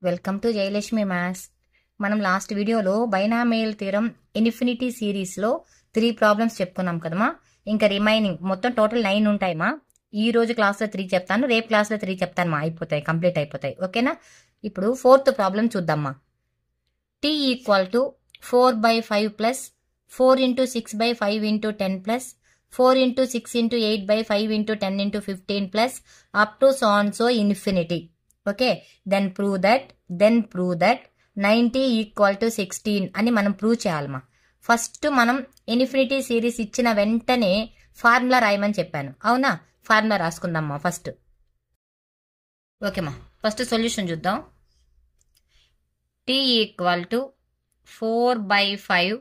Welcome to Jayalakshmi maths. మనం last వీడియోలో binomial theorem infinity సిరీస్లో 3 ప్రాబ్లమ్స్ చెప్పుకున్నాం కదమ్మా. ఇంకా రిమైనింగ్ మొత్తం టోటల్ 9 ఉంటాయమ్మా. ఈ రోజు క్లాస్లో 3 చెప్తాను, రేపు క్లాస్లో 3 చెప్తాను మా. అయిపోతాయి, కంప్లీట్ అయిపోతాయి. ఓకేనా? ఇప్పుడు 4th ప్రాబ్లం చూద్దామ్మా. t equal to 4/5 plus 4 into 6/5 into 10 plus 4 into 6 into 8/5 into 10 into 15 plus up to so on so infinity. Okay, then prove that 90 equal to 16 అని మనం ప్రూవ్ చేయాలమ్మా. ఫస్ట్ మనం ఇన్ఫినిటీ సిరీస్ ఇచ్చిన వెంటనే ఫార్ములా రాయమని చెప్పాను, అవునా? ఫార్ములా రాసుకుందామ్మా ఫస్ట్. ఓకేమ్మా, ఫస్ట్ సొల్యూషన్ చూద్దాం. t equal to 4/5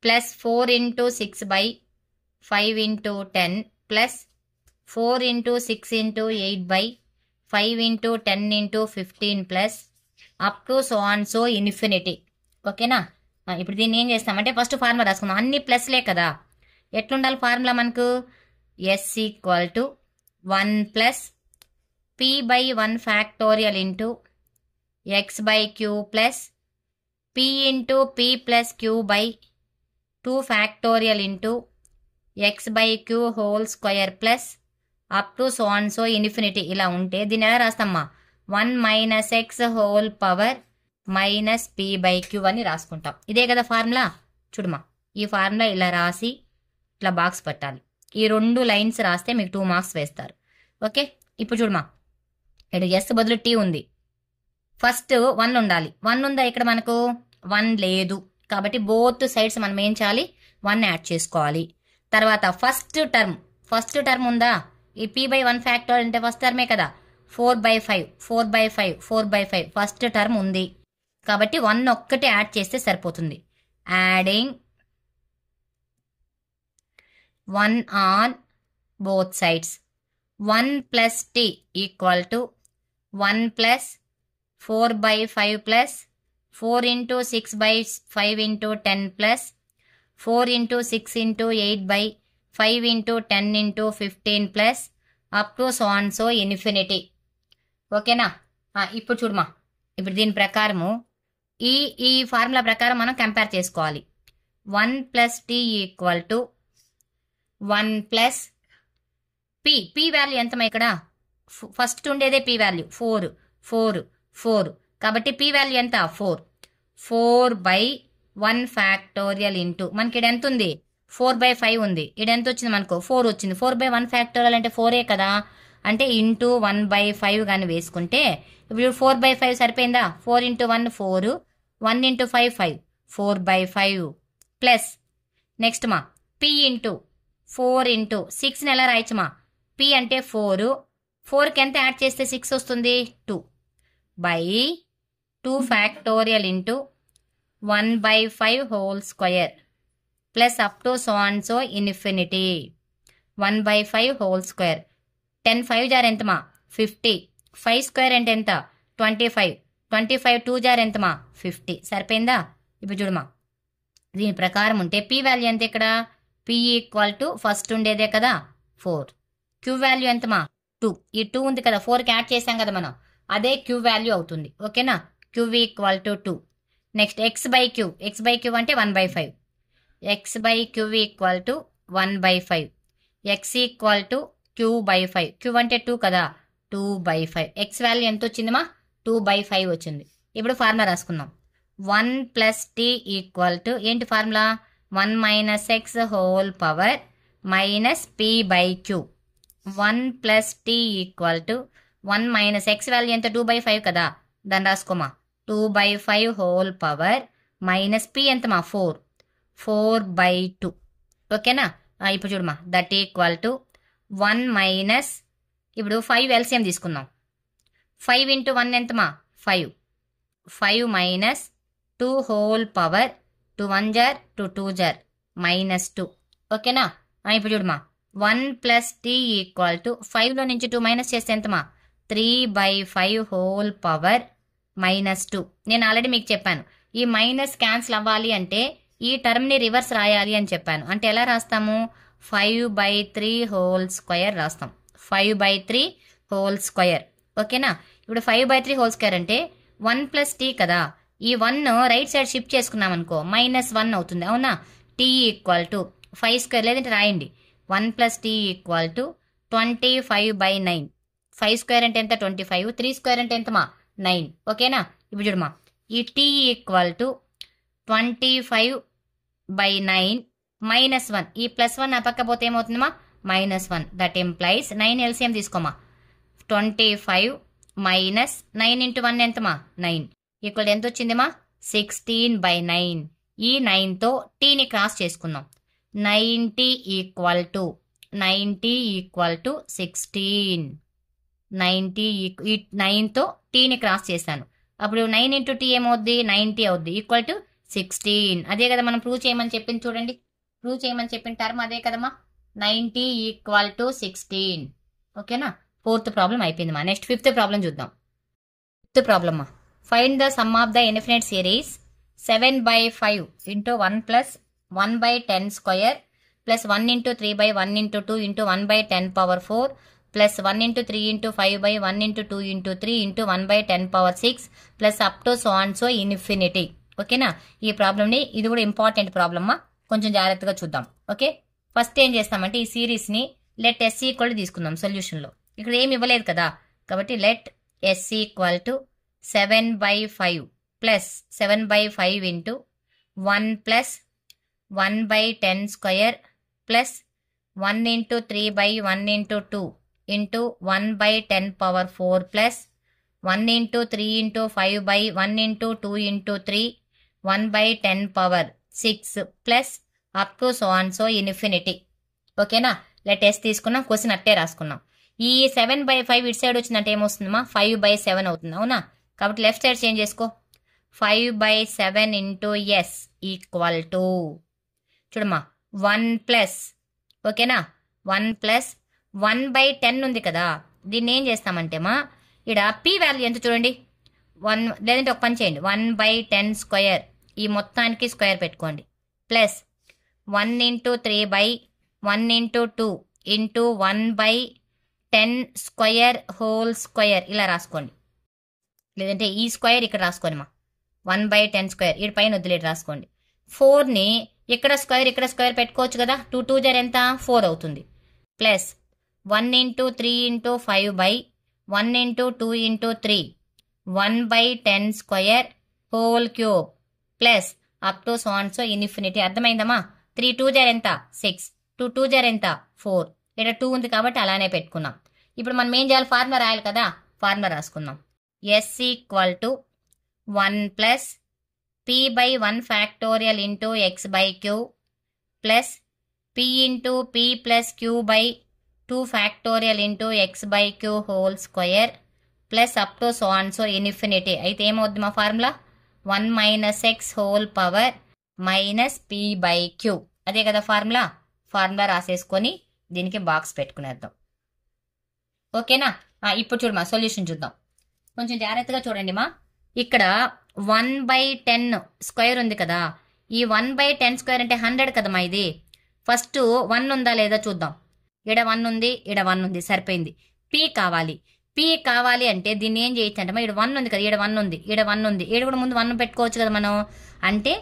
plus 4 into 6/5 into 10 plus 4 into 6 into 8/5 into 10 into 15 plus up to so on so infinity. ఓకేనా? ఇప్పుడు దీన్ని ఏం చేస్తామంటే ఫస్ట్ ఫార్ములా రాసుకుందాం. అన్ని ప్లస్లే కదా, ఎట్లుండాలి ఫార్ములా మనకు? S equal to 1 plus p/1 factorial into x/q plus p into p plus q/2 factorial into x/q whole square plus up to so on so infinity. ఇలా ఉంటే దీన్ని ఎలా రాస్తామ్మా? 1 minus x whole power minus p/q అని రాసుకుంటాం. ఇదే కదా formula. చూడమా, ఈ ఫార్ములా ఇలా రాసి ఇట్లా బాక్స్ పెట్టాలి. ఈ 2 లైన్స్ రాస్తే మీకు 2 మార్క్స్ వేస్తారు. ఓకే, ఇప్పుడు చూడమా, ఇక్కడ ఎస్ బదులు టీ ఉంది. ఫస్ట్ 1 ఉండాలి. 1 ఉందా ఇక్కడ? మనకు 1 లేదు కాబట్టి బోత్ సైడ్స్ మనం ఏం చేయాలి? 1 యాడ్ చేసుకోవాలి. తర్వాత ఫస్ట్ టర్మ్ ఉందా? ఈ p/1 ఫ్యాక్టర్ అంటే ఫస్ట్ టర్మే కదా. 4/5 ఫస్ట్ టర్మ్ ఉంది కాబట్టి 1 ఒక్కటే యాడ్ చేస్తే సరిపోతుంది. Adding 1 on both sides. 1 plus tea equal to 1 plus 4/5 plus 4 into 6/5 into 10 plus 4 into 6 into 8/5 into 10 into 15 plus up to so on so infinity. ఓకేనా? ఇప్పుడు చూడమా, ఇప్పుడు దీని ప్రకారము ఈ ఫార్ములా ప్రకారం మనం కంపేర్ చేసుకోవాలి. 1 plus tea equal to 1 plus p value ఎంతమా? ఇక్కడ ఫస్ట్ ఉండేదే పి వాల్యూ 4 కాబట్టి పి వాల్యూ ఎంత? 4/1 ఫ్యాక్టోరియల్ ఇంటూ మనకి ఇక్కడ ఎంత ఉంది? 4/5 ఉంది. ఇక్కడ ఎంత వచ్చింది మనకు? 4 వచ్చింది. 4/1 ఫ్యాక్టోరియల్ అంటే 4ఏ కదా, అంటే ఇంటూ 1/5 కానీ వేసుకుంటే ఇప్పుడు 4/5 సరిపోయిందా? 4 ఇంటూ 1 4, 1 ఇంటూ 5 5, 4/5 ప్లస్ నెక్స్ట్ మా పి ఇంటూ 4 ఇంటూ 6ని ఎలా రాయచ్చమా? పి అంటే 4కి ఎంత యాడ్ చేస్తే 6 వస్తుంది? 2/2 factorial into 1/5 whole square plus up to so on so infinity. 1/5 whole square. 10 5 జార్ ఎంతమా? 50. 5 స్క్వేర్ అంటే ఎంత? 25. 25 2 జార్ ఎంతమా? 50. సరిపోయిందా? ఇప్పుడు చూడమా, దీని ప్రకారం ఉంటే పి వాల్యూ ఎంత ఇక్కడ? పి ఈక్వల్ టు ఫస్ట్ ఉండేదే కదా 4. క్యూ వాల్యూ ఎంతమా? 2. ఈ 2 ఉంది కదా, 4కి యాడ్ చేసాం కదా మనం, అదే క్యూ వాల్యూ అవుతుంది. ఓకేనా? Queue equal to 2. Next x/q అంటే 1/5. x/q equal to 1/5. x equal to q/5. q అంటే 2 కదా, 2/5. x వాల్యూ ఎంత వచ్చిందమ్మా? 2/5 వచ్చింది. ఇప్పుడు ఫార్ములా రాసుకుందాం. 1 ప్లస్ టీ ఈక్వల్ టు ఏంటి formula? 1 minus x whole power minus p/q. 1 plus tea equal to 1 minus x value ఎంత? 2/5 కదా, దాన్ని రాసుకోమా. 2/5 హోల్ పవర్ మైనస్ p ఎంతమా? 4/2. ఓకేనా? ఇప్పుడు చూడమా, దట్ ఈక్వల్ టు 1 మైనస్, ఇప్పుడు 5 ఎల్సిఎం తీసుకుందాం. 5 ఇంటూ 1 ఎంతమా? 5 మైనస్ 2 హోల్ పవర్ 2 1 జార్ 2 జార్ మైనస్ 2. ఓకేనా? ఇప్పుడు చూడమా, 1 ప్లస్ టీ ఈక్వల్ టు 5లో నుంచి 2 మైనస్ చేస్తే ఎంతమా? 3/5 హోల్ పవర్ మైనస్ 2. నేను ఆల్రెడీ మీకు చెప్పాను, ఈ మైనస్ క్యాన్సిల్ అవ్వాలి అంటే ఈ టర్మ్ని రివర్స్ రాయాలి అని చెప్పాను. అంటే ఎలా రాస్తాము? 5/3 హోల్ స్క్వయర్ రాస్తాం. 5/3 హోల్ స్క్వయర్. ఓకేనా? ఇప్పుడు 5/3 హోల్ స్క్వేర్ అంటే 1 ప్లస్ టీ కదా, ఈ 1 రైట్ సైడ్ షిఫ్ట్ చేసుకున్నాం అనుకో -1 అవుతుంది. అవునా? టీ ఈక్వల్ టు 5 స్క్వేర్, లేదంటే రాయండి 1 plus tea equal to 25/9. 5 square అంటే ఎంత? 25. 3 స్క్వేర్ అంటే ఎంతమా? 9. ఓకేనా? ఇప్పుడు చూడమా, ఈ టీ ఈక్వల్ టు 25/9 -1. ఈ +1 ఆ పక్క పోతే ఏమవుతుందమ్మా? -1. దట్ ఇంప్లైస్ 9 ఎల్సిఎం తీసుకోమా. 25 మైనస్ 9 ఇంటూ 1 ఎంతమా? 9 ఈక్వల్ ఎంత వచ్చిందిమా? 16/9. ఈ 9తో టీని క్రాస్ చేసుకుందాం. 90 ఈక్వల్ టు 16. 9తో టీని క్రాస్ చేశాను. అప్పుడు 9 ఇంటూ టీ ఏమవుద్ది? 90 అవుద్ది, ఈక్వల్ టు 16. అదే కదా మనం ప్రూవ్ చేయమని చెప్పింది. చూడండి, ప్రూవ్ చేయమని చెప్పిన టర్మ్ అదే కదమ్మా. 90 ఈక్వల్ టు 16. ఓకేనా? 4th ప్రాబ్లం అయిపోయిందమ్మా. నెక్స్ట్ 5th ప్రాబ్లం చూద్దాం. 5th problem, find the sum of the infinite series 7/5 into 1 plus 1/10 square plus 1 into 3/1 into 2 into 1/10⁴ plus 1 into 3 into 5/1 into 2 into 3 into 1/10⁶ plus up to so and so infinity. ఓకేనా? ఈ ప్రాబ్లమ్ని, ఇది కూడా important ప్రాబ్లమ్మా, కొంచెం జాగ్రత్తగా చూద్దాం. Okay, first ఏం చేస్తామంటే ఈ సిరీస్ని లెట్ ఎస్ ఈక్వల్ తీసుకుందాం సొల్యూషన్లో. ఇక్కడ ఏమి ఇవ్వలేదు కదా, కాబట్టి let yes equal to 7/5 plus 7/5 into 1 plus 1/10 square plus 1 into 3/1 into 2 into 1/10⁴ plus 1 into 3 into 5/1 into 2 into 3 1/10⁶ plus up to so and so infinity. ఓకేనా? లెట్ ఎస్ తీసుకున్నాం, క్వశ్చన్ అట్టే రాసుకున్నాం. ఈ 7/5 ఇటు సైడ్ వచ్చిందంటే ఏమొస్తుందమ్మా? 5/7 అవుతుంది. అవునా? కాబట్టి లెఫ్ట్ సైడ్ చేంజ్ చేసుకో. 5/7 ఇంటూ ఎస్ ఈక్వల్ టు చూడమ్మా 1 ప్లస్, ఓకేనా, 1 ప్లస్ 1/10 ఉంది కదా, దీన్ని ఏం చేస్తామంటే మా ఇక్కడ పి వాల్యూ ఎంత చూడండి, 1, లేదంటే ఒక పని చేయండి, 1/10 స్క్వేర్, ఈ మొత్తానికి స్క్వేర్ పెట్టుకోండి, plus 1 into 3/1 into 2 into 1/10 square whole square ఇలా రాసుకోండి. లేదంటే ఈ స్క్వేర్ ఇక్కడ రాసుకోండి మా, 1/10 స్క్వేర్ ఈ పైన వదిలేటి రాసుకోండి. 4ని ఇక్కడ స్క్వేర్ పెట్టుకోవచ్చు కదా, 2 2 జర్ ఎంత? 4 అవుతుంది. Plus 1 into 3 into 5/1 into 2 into 3 1/10 square whole cube plus up to so and so infinity. అర్థమైందమ్మా? 3 2 జర్ ఎంత? 6, 2 2 జర్ ఎంత? 4. ఇక్కడ 2 ఉంది కాబట్టి అలానే పెట్టుకున్నాం. ఇప్పుడు మనం ఏం చేయాలి? ఫార్ములా రాయాలి కదా, ఫార్ములా రాసుకుందాం. S equal to 1 plus p/1 factorial into x/q plus p into p plus q/2 factorial into x/q whole square plus up to so and so infinity. అయితే ఏమవుద్ది మా formula? 1 minus x whole power minus p/q. అదే కదా formula. Formula రాసేసుకొని దీనికి box పెట్టుకునేద్దాం. ఓకేనా? ఇప్పుడు చూడమా solution చూద్దాం. కొంచెం జాగ్రత్తగా చూడండి మా. ఇక్కడ 1/10 స్క్వేర్ ఉంది కదా, ఈ 1/10 స్క్వేర్ అంటే 100 కదమ్మా. ఇది ఫస్ట్ 1 ఉందా లేదా చూద్దాం. ఈడ 1 ఉంది, ఈడ 1 ఉంది, సరిపోయింది. పీ కావాలి అంటే దీన్ని ఏం చేయొచ్చు అంటే ఈడ 1 ఉంది కదా, ఈడ 1 ఉంది, ఈడ 1 ఉంది, ఈడ కూడా ముందు 1 పెట్టుకోవచ్చు కదా మనం. అంటే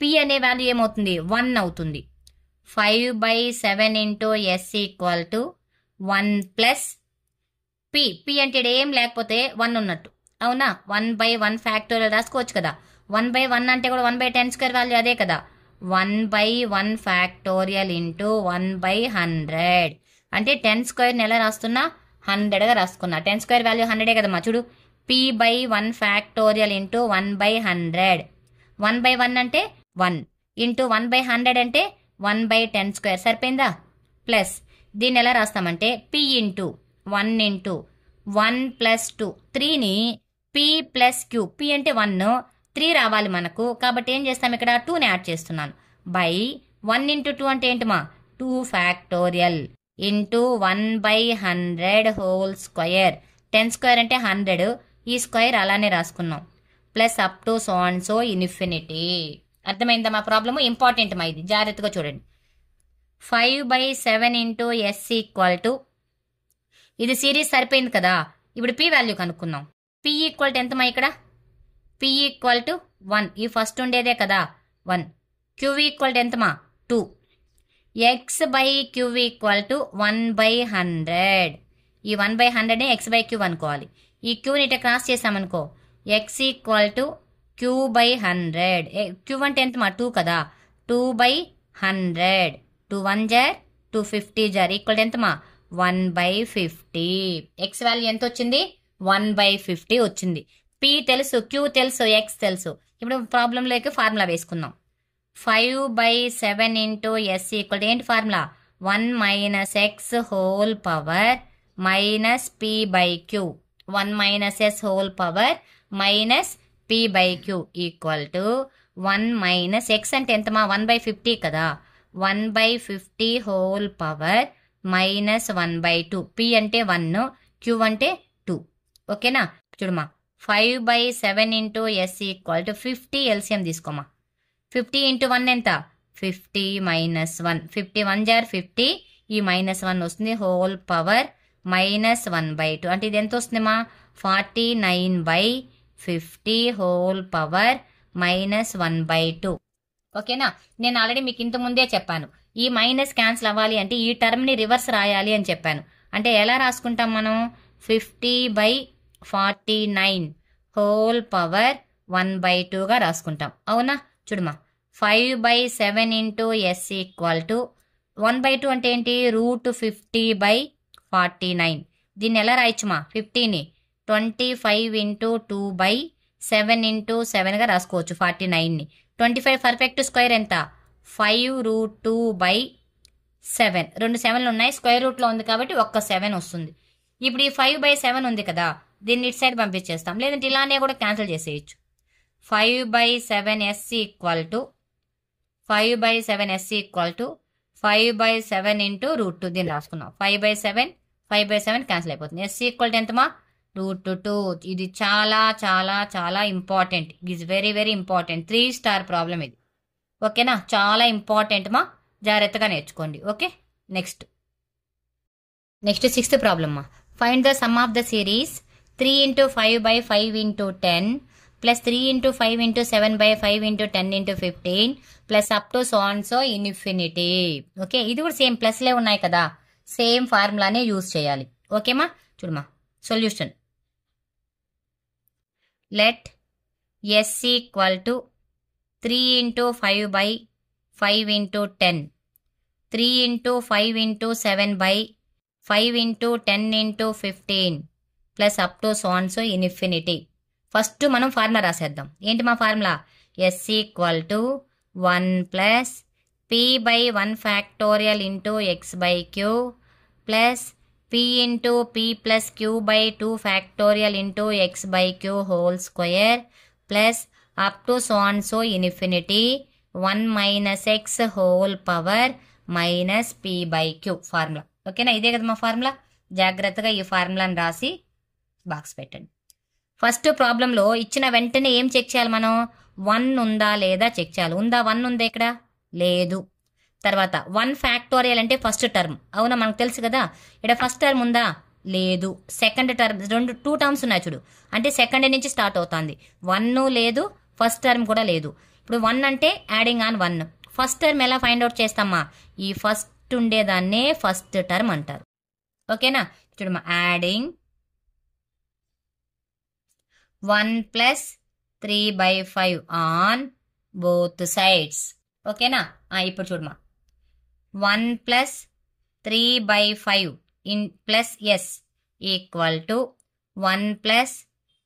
పీ అనే వాల్యూ ఏమవుతుంది? 1 అవుతుంది. 5/7 into yes equal to 1 plus P అంటే ఇక్కడ ఏం లేకపోతే 1 ఉన్నట్టు. అవునా? 1/1 ఫ్యాక్టోరియల్ రాసుకోవచ్చు కదా. 1/1 అంటే కూడా 1/10 స్క్వేర్ వాల్యూ అదే కదా. 1/1 ఫ్యాక్టోరియల్ ఇంటూ 1/100 అంటే 10 స్క్వేర్ని ఎలా రాస్తున్నా? 100గా రాసుకున్నా. 10 స్క్వేర్ వాల్యూ 100 కదమ్మా. చూడు, p/1 ఫ్యాక్టోరియల్ ఇంటూ 1/100. 1/1 అంటే 1 ఇంటూ 1/100 అంటే 1/10 స్క్వేర్. సరిపోయిందా? ప్లస్ దీన్ని ఎలా రాస్తామంటే p into 1 into 1 plus 2, 3ని p plus q, p అంటే 1, 3 రావాలి మనకు, కాబట్టి ఏం చేస్తాం? ఇక్కడ 2ని యాడ్ చేస్తున్నాను. బై 1 ఇంటూ 2 అంటే ఏంటమా? 2 factorial into 1/100 whole square. 10 square అంటే 100, ఈ స్క్వేర్ అలానే రాసుకున్నాం. Plus up to so and so infinity. అర్థమైందా మా ప్రాబ్లము? ఇంపార్టెంట్ మా, ఇది జాగ్రత్తగా చూడండి. 5/7 ఇంటూ ఎస్ ఈక్వల్ టు, ఇది సిరీస్ సరిపోయింది కదా. ఇప్పుడు పీ వాల్యూ కనుక్కుందాం. పి ఈక్వల్ టు ఎంతమా ఇక్కడ పి ఈక్వల్ టు 1 ఈ ఫస్ట్ ఉండేదే కదా 1 క్యూ ఈక్వల్ టు ఎంతమా 2 x by queue equal to 1/100 ఈ 1/100నే ఎక్స్ బై క్యూ అనుకోవాలి ఈ క్యూని ఇట్లా క్రాస్ చేసామనుకో ఎక్స్ ఈక్వల్ టు క్యూ/100 క్యూ అంటే ఎంతమా 2 కదా 2/100 2 1 జార్ 250 జార్ ఈక్వల్ టు ఎంతమా 1/50 ఎక్స్ వాల్యూ ఎంత వచ్చింది 1/50 వచ్చింది పి తెలుసు క్యూ తెలుసు ఎక్స్ తెలుసు ఇప్పుడు ప్రాబ్లంలోకి ఫార్ములా వేసుకుందాం 5/7 ఇంటూ ఎస్ ఈక్వల్ టు ఏంటి formula 1 minus x whole power minus P by Q 1 minus S whole power minus P by queue equal to 1 minus x అంటే ఎంతమా 1/50 కదా 1/50 హోల్ పవర్ మైనస్ 1/2 పి అంటే 1 queue అంటే 2 ఓకేనా చూడమా 5/7 into yes equal to 50 LCM తీసుకోమా 50 into 1 ఎంత 50 minus 1 50 1 jar 50 ఈ మైనస్ 1 వస్తుంది హోల్ పవర్ మైనస్ 1/2 అంటే ఇది ఎంత వస్తుందమ్మా 49/50 హోల్ పవర్ మైనస్ 1/2 ఓకేనా నేను ఆల్రెడీ మీకు ఇంత ముందే చెప్పాను ఈ మైనస్ క్యాన్సిల్ అవ్వాలి అంటే ఈ టర్మ్ని రివర్స్ రాయాలి అని చెప్పాను అంటే ఎలా రాసుకుంటాం మనం 50/49 హోల్ పవర్ 1/2గా రాసుకుంటాం అవునా చూడమా 5/7 ఇంటూ ఎస్ ఈక్వల్ టు 1/2 అంటే ఏంటి √50/49 దీన్ని ఎలా రాయొచ్చుమా 50ని 25 ఇంటూ 2/7 ఇంటూ 7గా రాసుకోవచ్చు 49ని 25 పర్ఫెక్ట్ స్క్వేర్ ఎంత 5√2/7 రెండు 7లు ఉన్నాయి స్క్వేర్ రూట్లో ఉంది కాబట్టి ఒక్క 7 వస్తుంది ఇప్పుడు ఈ 5/7 ఉంది కదా దీన్ని ఇటు సైడ్ పంపించేస్తాం లేదంటే ఇలానే కూడా క్యాన్సిల్ చేసేయచ్చు 5/7 ఎస్ ఈక్వల్ టు 5/7 ఇంటూ √2 దీన్ని రాసుకున్నాం 5/7 క్యాన్సిల్ అయిపోతుంది ఎస్ ఈక్వల్ టు ఎంతమా √2 ఇది చాలా చాలా చాలా important it is very very important 3 star problem ఇది ఓకేనా చాలా ఇంపార్టెంట్ మా జాగ్రత్తగా నేర్చుకోండి ఓకే నెక్స్ట్ 6th ప్రాబ్లమ్ మా find the sum of the series 3 into 5/5 into 10 plus 3 into 5 into 7/5 into 10 into 15 plus up to so and so infinity okay ఇది కూడా same ప్లస్లే ఉన్నాయి కదా సేమ్ ఫార్ములానే యూజ్ చేయాలి ఓకేమా చూడమా solution let yes equal to 3 into 5/5 into 10 3 into 5 into 7/5 into 10 into 15 plus up to so and so infinity first మనం formula రాసేద్దాం ఏంటి మా formula s equal to 1 plus p/1 factorial into x by q plus p into p plus q/2 factorial into x by q whole square plus up to so and so infinity 1 minus x whole power minus p/q formula ఓకేనా ఇదే కదా మా formula జాగ్రత్తగా ఈ ఫార్ములాని రాసి box పెట్టండి first ప్రాబ్లంలో ఇచ్చిన వెంటనే ఏం చెక్ చేయాలి మనం 1 ఉందా లేదా చెక్ చేయాలి ఉందా 1 ఉందా ఇక్కడ లేదు తర్వాత 1 ఫ్యాక్టోరియల్ అంటే ఫస్ట్ టర్మ్ అవునా మనకు తెలుసు కదా ఇక్కడ ఫస్ట్ టర్మ్ ఉందా లేదు సెకండ్ టర్మ్ 2 టర్మ్స్ ఉన్నాయి చూడు అంటే సెకండ్ నుంచి స్టార్ట్ అవుతుంది 1 లేదు ఫస్ట్ టర్మ్ కూడా లేదు ఇప్పుడు 1 అంటే యాడింగ్ ఆన్ 1 ఫస్ట్ టర్మ్ ఎలా ఫైండ్ అవుట్ చేస్తామా ఈ ఫస్ట్ ఉండేదాన్నే ఫస్ట్ టర్మ్ అంటారు ఓకేనా చూడమ్మా adding 1 plus 3/5 on both sides ఓకేనా ఇప్పుడు చూడమ్మా 1 plus 3/5 in plus S equal to 1 plus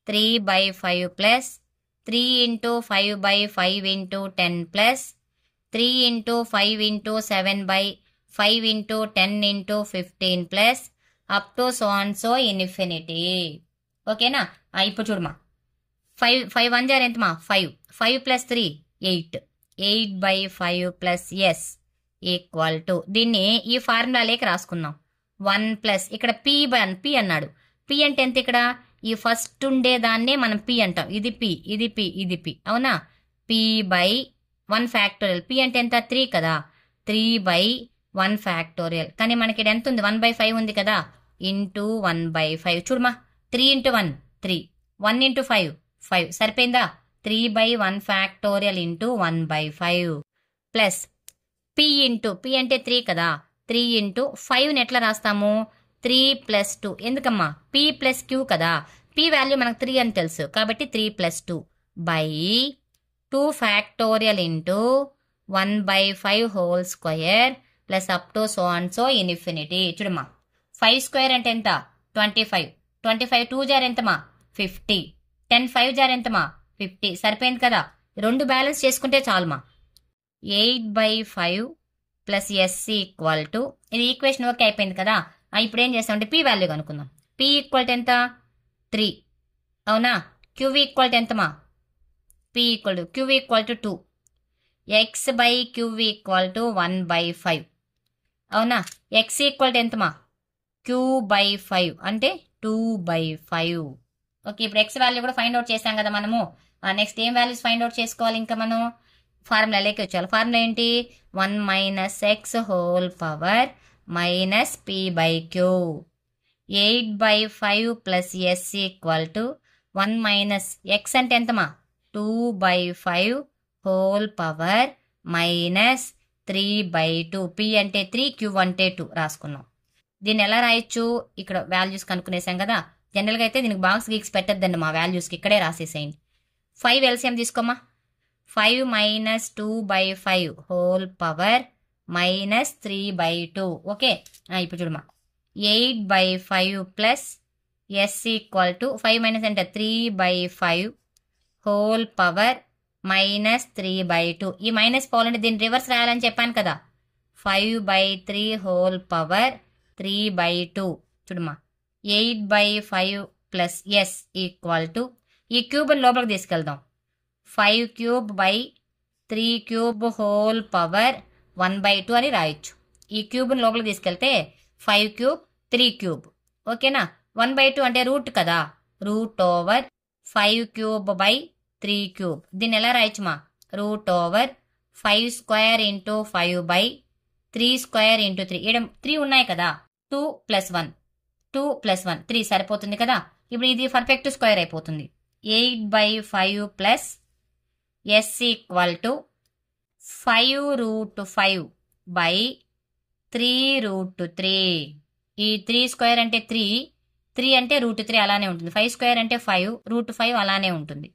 3/5 plus 3 into 5/5 into 10 plus 3 into 5 into 7/5 into 10 into 15 plus up to so and so infinity ఓకేనా ఇప్పుడు చూడమా 5 1 జార్ ఎంతమా 5 plus 3 8 8/5 plus yes equal to దీన్ని ఈ ఫార్ములాలోకి రాసుకుందాం 1 ప్లస్ ఇక్కడ పి అన్నాడు పి అంటే ఎంత ఇక్కడ ఈ ఫస్ట్ ఉండేదాన్నే మనం పి అంటాం ఇది పి ఇది పి ఇది పి అవునా p/1 ఫ్యాక్టోరియల్ పి అంటే ఎంత 3 కదా 3/1 ఫ్యాక్టోరియల్ కానీ మనకి ఎంత ఉంది 1/5 ఉంది కదా ఇంటూ 1/5 చూడమా 3 ఇంటూ 1 3 1 ఇంటూ 5 5 సరిపోయిందా 3/1 factorial into 1/5 plus P into P అంటే 3 కదా 3 ఇంటూ 5ని ఎట్లా రాస్తాము 3 ప్లస్ 2 ఎందుకమ్మా పి ప్లస్ క్యూ కదా పి వాల్యూ మనకు 3 అని తెలుసు కాబట్టి 3 plus 2 by 2 factorial into 1/5 whole square plus up to so and so infinity చూడమ్మా 5 స్క్వేర్ అంటే ఎంత 25 25 2 జార్ ఎంతమా 50 10 5 జార్ ఎంతమా 50 సరిపోయింది కదా రెండు బ్యాలెన్స్ చేసుకుంటే చాలుమా 8/5 ప్లస్ ఎస్ ఈక్వల్ టు ఇది ఈక్వేషన్ ఓకే అయిపోయింది కదా ఇప్పుడు ఏం చేస్తామంటే పి వాల్యూ కనుక్కుందాం పి ఈక్వల్ టు ఎంత 3 అవునా క్యూ ఈక్వల్ టు ఎంతమా p equal to q equal to 2 x by queue equal to 1/5 అవునా ఎక్స్ ఈక్వల్ టు ఎంతమా q/5 అంటే 2/5 ఓకే ఇప్పుడు ఎక్స్ వాల్యూ కూడా ఫైండ్ అవుట్ చేసాం కదా మనము నెక్స్ట్ ఏం వాల్యూస్ ఫైండ్ అవుట్ చేసుకోవాలి ఇంకా మనం ఫార్ములాలోకి వచ్చాలి ఫార్ములా ఏంటి 1 minus x whole power minus p/q 8/5 plus yes equal to 1 minus x అంటే ఎంతమా 2/5 హోల్ పవర్ మైనస్ 3/2 p అంటే 3 q అంటే 2 రాసుకున్నాం దీన్ని ఎలా రాయొచ్చు ఇక్కడ వాల్యూస్ కనుక్కునేసాం కదా జనరల్గా అయితే దీనికి బాక్స్ గీక్స్ పెట్టద్దండి మా వాల్యూస్కి ఇక్కడే రాసేసేయండి 5 ఎల్సిఎం తీసుకోమా 5 minus 2/5 whole power minus 3/2 okay ఇప్పుడు చూడమా 8/5 plus yes equal to 5 minus అంటే 3/5 హోల్ పవర్ మైనస్ 3/2 ఈ మైనస్ పోవాలంటే దీన్ని రివర్స్ రాయాలని చెప్పాను కదా 5/3 whole power 3/2 చూడమా 8/5 plus yes equal to ఈ క్యూబ్ని లోపలికి తీసుకెళ్దాం 5 cube by 3 cube whole power 1/2 అని రాయొచ్చు ఈ క్యూబ్ని లోపలికి తీసుకెళ్తే 5 క్యూబ్ 3 క్యూబ్ ఓకేనా 1/2 అంటే రూట్ కదా root over 5 cube by 3 cube దీన్ని ఎలా రాయొచ్చుమా root over 5 square into 5 by 3 square into 3 ఇక్కడ 3 ఉన్నాయి కదా 2 ప్లస్ 1 2 ప్లస్ 1 3 సరిపోతుంది కదా ఇప్పుడు ఇది పర్ఫెక్ట్ స్క్వేర్ అయిపోతుంది 8/5 plus yes equal to 5 root 5 by 3 root 3 ఈ 3 స్క్వేర్ అంటే 3 అంటే రూట్ 3 అలానే ఉంటుంది 5 స్క్వేర్ అంటే 5 రూట్ 5 అలానే ఉంటుంది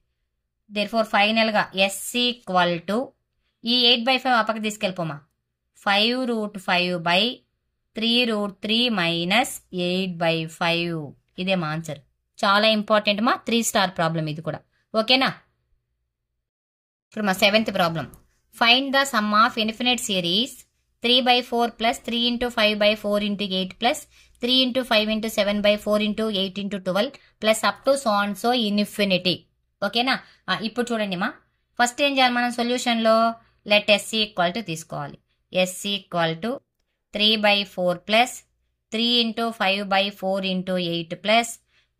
దేర్ఫోర్ ఫైనల్గా ఎస్ ఈక్వల్ టు ఈ 8/5 ఆ పక్కకి తీసుకెళ్ళిపోమా 5 రూట్ 5 బై 3 రూట్ 3 మైనస్ 8/5 ఇదే మా ఆన్సర్ చాలా ఇంపార్టెంట్ మా 3 స్టార్ ప్రాబ్లం ఇది కూడా ఓకేనా ఇప్పుడు మా 7th problem find the sum of infinite series 3/4 plus 3 into 5/4 into 8 plus 3 into 5 into 7/4 into 8 into 12 plus up to so and so infinity ఓకేనా ఇప్పుడు చూడండి మా ఫస్ట్ ఏం చేయాలి మనం సొల్యూషన్లో లెట్ ఎస్ ఈక్వల్ టు తీసుకోవాలి S equal to 3/4 plus 3 into 5/4 into 8 plus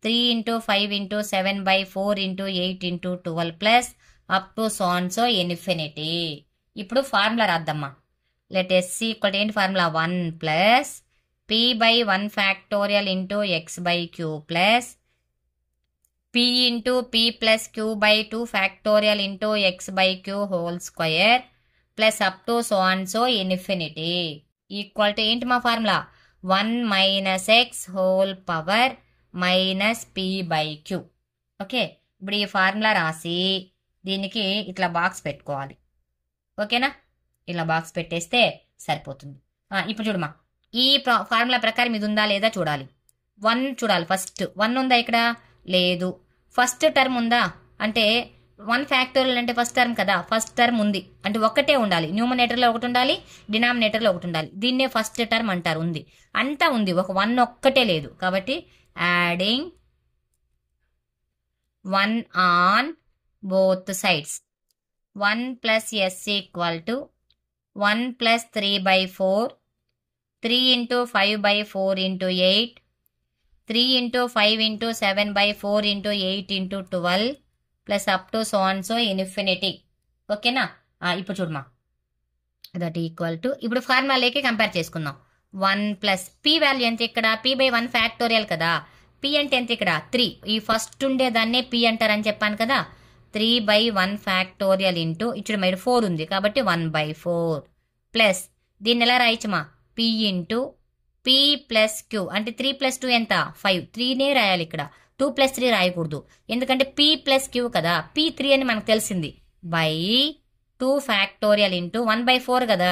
3 into 5 into 7/4 into 8 into 12 plus up to so and so infinity ఇప్పుడు ఫార్ములా రాద్దామా లెట్ ఎస్ ఈక్వల్ ఏంటి formula 1 plus p/1 factorial into x/q plus p into p plus q/2 factorial into x/q whole square plus up to so and so infinity equal to ఏంటి మా formula 1 minus x whole power minus p/q okay ఇప్పుడు ఈ formula రాసి దీనికి ఇట్లా box పెట్టుకోవాలి ఓకేనా ఇలా బాక్స్ పెట్టేస్తే సరిపోతుంది ఇప్పుడు చూడమా ఈ ఫార్ములా ప్రకారం ఇది ఉందా లేదా చూడాలి 1 చూడాలి ఫస్ట్ 1 ఉందా ఇక్కడ లేదు ఫస్ట్ టర్మ్ ఉందా అంటే 1 ఫ్యాక్టోరియల్ అంటే ఫస్ట్ టర్మ్ కదా ఫస్ట్ టర్మ్ ఉంది అంటే ఒక్కటే ఉండాలి న్యూమరేటర్లో ఒకటి ఉండాలి డినామినేటర్లో ఒకటి ఉండాలి దీన్నే ఫస్ట్ టర్మ్ అంటారు ఉంది అంతా ఉంది ఒక 1 ఒక్కటే లేదు కాబట్టి adding 1 on both sides 1 plus s equal to 1 plus 3/4 3 into 5/4 into 8 3 into 5 into 7/4 into 8 into 12 plus up to so and so infinity ఓకేనా ఇప్పుడు చూడమా దట్ ఈక్వల్ టు ఇప్పుడు ఫార్ములాకి కంపేర్ చేసుకుందాం 1 ప్లస్ p వాల్యూ ఎంత ఇక్కడ p/1 ఫ్యాక్టోరియల్ కదా P అంటే ఎంత ఇక్కడ 3. ఈ ఫస్ట్ ఉండేదాన్నే పి అంటారని చెప్పాను కదా. 3/1 ఫ్యాక్టోరియల్ ఇంటూ ఇచ్చుడు మరి 4 ఉంది కాబట్టి 1/4 ప్లస్ దీన్ని ఎలా రాయచ్చమా p into p plus q అంటే 3 + 2 ఎంత 5. 3నే రాయాలి ఇక్కడ, 2 + 3 రాయకూడదు. ఎందుకంటే పి ప్లస్ క్యూ కదా, P3 అని మనకు తెలిసింది. బై 2 ఫ్యాక్టోరియల్ ఇంటూ 1/4 కదా,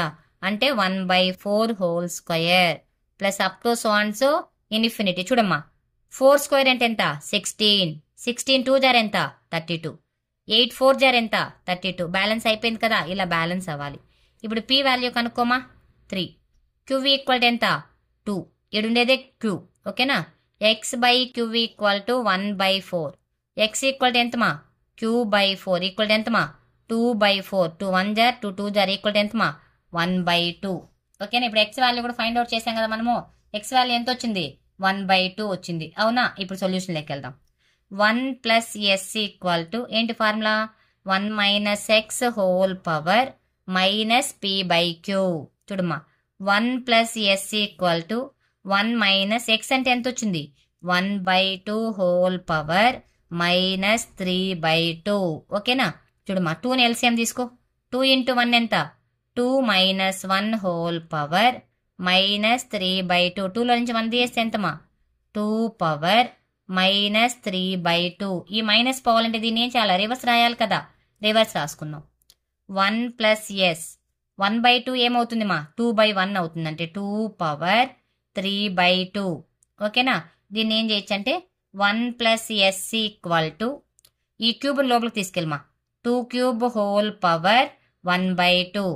అంటే 1/4 whole square plus up to so and so infinity. చూడమ్మా 4 స్క్వేర్ అంటే ఎంత 16. 16 2 జార్ ఎంత 32. 8 4 జార్ ఎంత 32. బ్యాలెన్స్ అయిపోయింది కదా, ఇలా బ్యాలెన్స్ అవ్వాలి. ఇప్పుడు పి వాల్యూ కనుక్కోమా 3. క్యూ ఈక్వల్ ఎంత 2. ఇడుండేదే క్యూ. ఓకేనా. x/q = 1/4. x ఈక్వల్ ఎంతమా q/4 ఈక్వల్ ఎంతమా 2/4. 2 1 జార్ 2 2 జార్ ఈక్వల్ ఎంతమా 1/2. ఓకేనా. ఇప్పుడు x వాల్యూ కూడా ఫైండ్ అవుట్ చేసాం కదా మనము. x వాల్యూ ఎంత వచ్చింది 1/2 వచ్చింది. అవునా. ఇప్పుడు సొల్యూషన్ లెక్క వెళ్దాం. 1 + s = ఏంటి formula 1 - x whole power minus p/q. చూడమ్మా 1 + s = 1 - x అంటే ఎంత వచ్చింది 1/2 హోల్ పవర్ మైనస్ 3/2. ఓకేనా. చూడమ్మా 2ని ఎల్సిఎం తీసుకో. 2 × 1 ఎంత 2 - 1 హోల్ పవర్ మైనస్ 3/2. 2లో నుంచి 1 తీస్తే ఎంతమా 2 పవర్ మైనస్ 3/2. ఈ మైనస్ పోవాలంటే దీన్ని ఏం చేయాలి రివర్స్ రాయాలి కదా, రివర్స్ రాసుకుందాం. 1 + s 1/2 ఏమవుతుంది మా 2/1 అవుతుంది, అంటే 2 పవర్ 3/2. ఓకేనా. దీన్ని ఏం చేయొచ్చు అంటే 1 + s = ఈ క్యూబ్ని లోపలికి తీసుకెళ్ళమా 2 క్యూబ్ హోల్ పవర్ 1/2.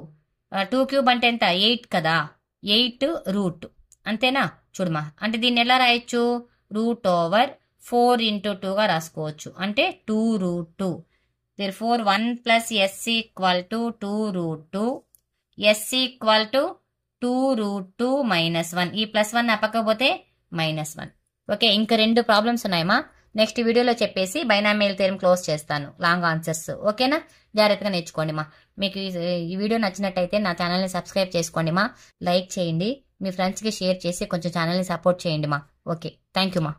2 క్యూబ్ అంటే ఎంత 8 కదా, 8 రూట్ అంతేనా. చూడమా అంటే దీన్ని ఎలా రాయొచ్చు √4 × 2గా రాసుకోవచ్చు, అంటే 2√2. therefore 1 + s = 2√2. s = 2√2 - 1. ఈ +1 అప్పకపోతే -1. ఓకే. ఇంకా 2 ప్రాబ్లమ్స్ ఉన్నాయమ్మా. నెక్స్ట్ వీడియోలో చెప్పేసి బైనామియల్ థియరమ్ క్లోజ్ చేస్తాను, లాంగ్ ఆన్సర్స్. ఓకేనా. జాగ్రత్తగా నేర్చుకోండి మా. మీకు ఈ వీడియో నచ్చినట్టయితే నా ఛానల్ని సబ్స్క్రైబ్ చేసుకోండి మా, లైక్ చేయండి, మీ ఫ్రెండ్స్కి షేర్ చేసి కొంచెం ఛానల్ని సపోర్ట్ చేయండి మా. ఓకే. థ్యాంక్ యూ మా.